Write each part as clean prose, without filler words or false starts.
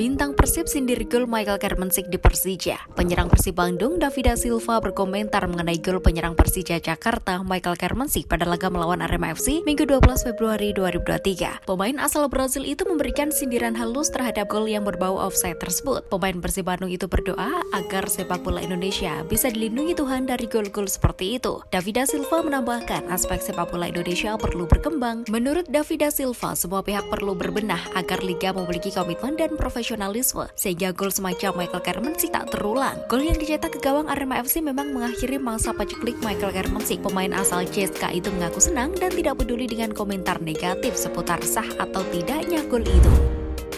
Bintang Persib sindir gol Michael Kermensik di Persija. Penyerang Persib Bandung Davida Silva berkomentar mengenai gol penyerang Persija Jakarta Michael Kermensik pada laga melawan Arema FC Minggu 12 Februari 2023. Pemain asal Brasil itu memberikan sindiran halus terhadap gol yang berbau offside tersebut. Pemain Persib Bandung itu berdoa agar sepak bola Indonesia bisa dilindungi Tuhan dari gol-gol seperti itu. Davida Silva menambahkan aspek sepak bola Indonesia perlu berkembang. Menurut Davida Silva, semua pihak perlu berbenah agar liga memiliki komitmen dan profesionalisme sehingga gol semacam Michael Kermensik tak terulang. Gol yang dicetak ke gawang Arema FC memang mengakhiri masa paceklik Michael Kermensik. Pemain asal CSKA itu mengaku senang dan tidak peduli dengan komentar negatif seputar sah atau tidaknya gol itu.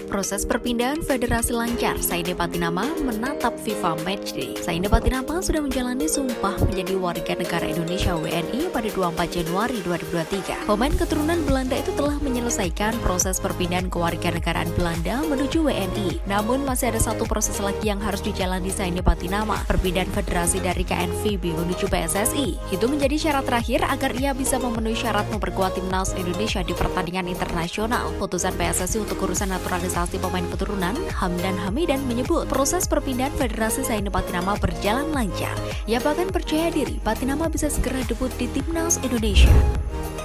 Proses perpindahan federasi lancar. Saide Patinama menatap FIFA Matchday. Saide Patinama sudah menjalani sumpah menjadi warga negara Indonesia WNI pada 24 Januari 2023. Pemain keturunan Belanda itu telah menyelesaikan proses perpindahan kewarganegaraan Belanda menuju WNI. Namun masih ada satu proses lagi yang harus dijalani Saide Patinama, perpindahan federasi dari KNVB menuju PSSI. Itu menjadi syarat terakhir agar ia bisa memenuhi syarat memperkuat timnas Indonesia di pertandingan internasional. Putusan PSSI untuk urusan naturalisasi pemain keturunan Hamdan Hamidan menyebut proses perpindahan federasi Saide Patinama berjalan lancar. Ia bahkan percaya diri Patinama bisa segera debut di timnas Indonesia.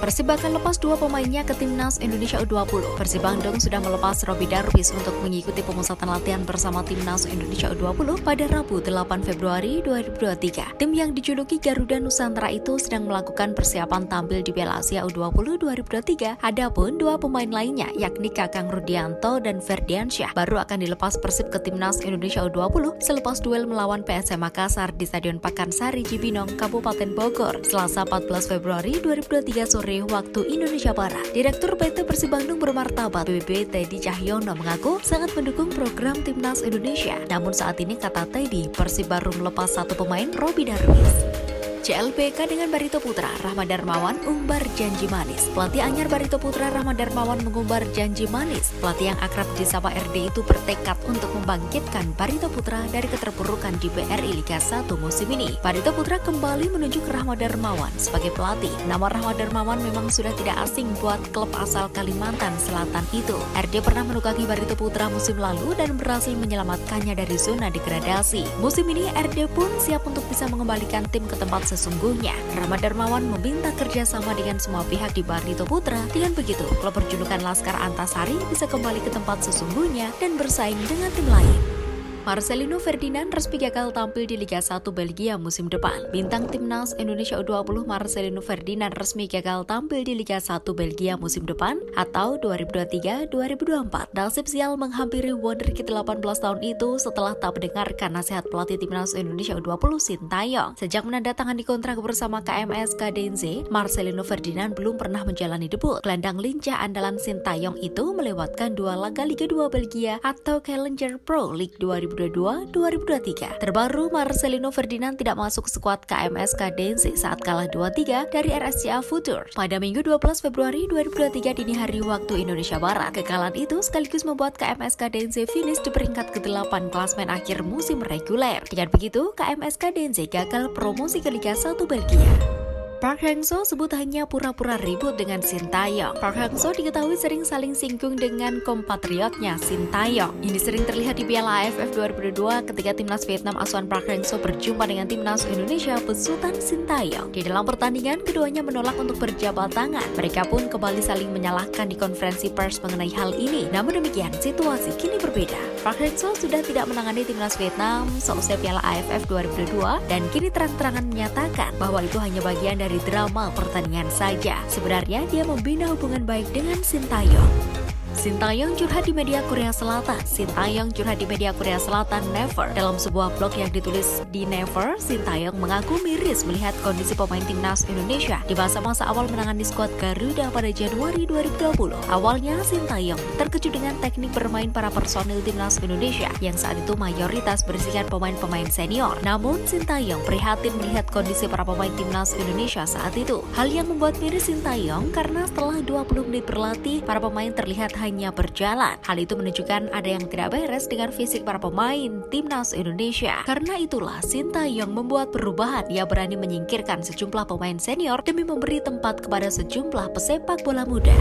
Persib akan lepas dua pemainnya ke timnas Indonesia U20. Persib Bandung sudah melepas Robby Darwis untuk mengikuti pemusatan latihan bersama timnas Indonesia U20 pada Rabu 8 Februari 2023. Tim yang dijuluki Garuda Nusantara itu sedang melakukan persiapan tampil di Piala Asia U20 2023. Adapun dua pemain lainnya yakni Kakang Rudianto dan Ferdiansyah baru akan dilepas Persib ke timnas Indonesia U20 selepas duel melawan PSM Makassar di Stadion Pakansari Cibinong, Kabupaten Bogor, Selasa 14 Februari 2023 sore waktu Indonesia Barat. Direktur PT Persib Bandung bermartabat PBB Teddy Cahyono mengaku sangat mendukung program timnas Indonesia. Namun saat ini, kata Teddy, Persib baru melepas satu pemain, Robby Darwis. CLBK dengan Barito Putra, Rahmat Darmawan umbar janji manis. Pelatih anyar Barito Putra, Rahmat Darmawan mengumbar janji manis. Pelatih yang akrab disapa RD itu bertekad untuk membangkitkan Barito Putra dari keterpurukan di BRI Liga 1 musim ini. Barito Putra kembali menunjuk Rahmat Darmawan sebagai pelatih. Nama Rahmat Darmawan memang sudah tidak asing buat klub asal Kalimantan Selatan itu. RD pernah menukangi Barito Putra musim lalu dan berhasil menyelamatkannya dari zona degradasi. Musim ini RD pun siap untuk bisa mengembalikan tim ke tempat sesungguhnya. Rahmat Darmawan meminta kerjasama dengan semua pihak di Barito Putra. Dengan begitu, klub berjulukan Laskar Antasari bisa kembali ke tempat sesungguhnya dan bersaing dengan tim lain. Marcelino Ferdinand resmi gagal tampil di Liga 1 Belgia musim depan. Bintang timnas Indonesia U20 Marcelino Ferdinand resmi gagal tampil di Liga 1 Belgia musim depan atau 2023-2024. Nasib sial menghampiri wonderkid 18 tahun itu setelah tak mendengarkan nasihat pelatih timnas Indonesia U20 Sintayong. Sejak menandatangani kontrak bersama KMS Kadense, Marcelino Ferdinand belum pernah menjalani debut. Gelandang lincah andalan Sintayong itu melewatkan dua laga Liga 2 Belgia atau Challenger Pro League 2022-2023. Terbaru, Marcelino Ferdinand tidak masuk skuad KMS Kadense saat kalah 2-3 dari RSCA Futur pada Minggu 12 Februari 2023 dini hari waktu Indonesia Barat. Kekalahan itu sekaligus membuat KMS Kadense finish di peringkat ke-8 klasmen akhir musim reguler. Dengan begitu, KMS Kadense gagal promosi ke Liga 1 Belgia. Park Hang-seo sebut hanya pura-pura ribut dengan Sintayong. Park Hang-seo diketahui sering saling singgung dengan kompatriotnya Sintayong. Ini sering terlihat di Piala AFF 2022 ketika timnas Vietnam asuhan Park Hang-seo berjumpa dengan timnas Indonesia besutan Sintayong. Di dalam pertandingan, keduanya menolak untuk berjabat tangan. Mereka pun kembali saling menyalahkan di konferensi pers mengenai hal ini. Namun demikian, situasi kini berbeda. Park Hang-seo sudah tidak menangani timnas Vietnam seusai Piala AFF 2022 dan kini terang-terangan menyatakan bahwa itu hanya bagian dari drama pertandingan saja. Sebenarnya dia membina hubungan baik dengan Sintayong. Sintayong curhat di media Korea Selatan. Sintayong curhat di media Korea Selatan Never. Dalam sebuah blog yang ditulis di Never, Sintayong mengaku miris melihat kondisi pemain timnas Indonesia di masa-masa awal menangani skuad Garuda pada Januari 2020. Awalnya Sintayong terkejut dengan teknik bermain para personil timnas Indonesia yang saat itu mayoritas berisikan pemain-pemain senior. Namun Sintayong prihatin melihat kondisi para pemain timnas Indonesia saat itu. Hal yang membuat miris Sintayong karena setelah 20 menit berlatih, para pemain terlihat hanya berjalan. Hal itu menunjukkan ada yang tidak beres dengan fisik para pemain timnas Indonesia. Karena itulah Sintayong membuat perubahan. Ia berani menyingkirkan sejumlah pemain senior demi memberi tempat kepada sejumlah pesepak bola muda.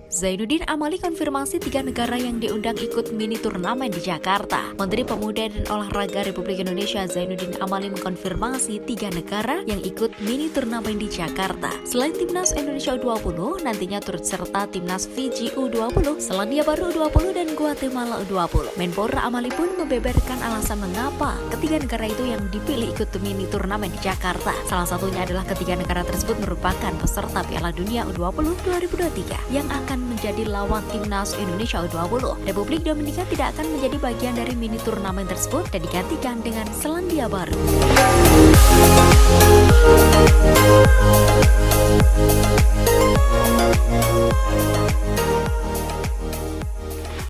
Zainuddin Amali konfirmasi 3 negara yang diundang ikut mini turnamen di Jakarta. Menteri Pemuda dan Olahraga Republik Indonesia Zainuddin Amali mengkonfirmasi 3 negara yang ikut mini turnamen di Jakarta. Selain Timnas Indonesia U20, nantinya turut serta Timnas Fiji U20, Selandia Baru U20, dan Guatemala U20. Menpora Amali pun membeberkan alasan mengapa ketiga negara itu yang dipilih ikut mini turnamen di Jakarta. Salah satunya adalah ketiga negara tersebut merupakan peserta Piala Dunia U20 2023 yang akan menjadi lawan Timnas Indonesia U20. Republik Dominika tidak akan menjadi bagian dari mini turnamen tersebut dan digantikan dengan Selandia Baru.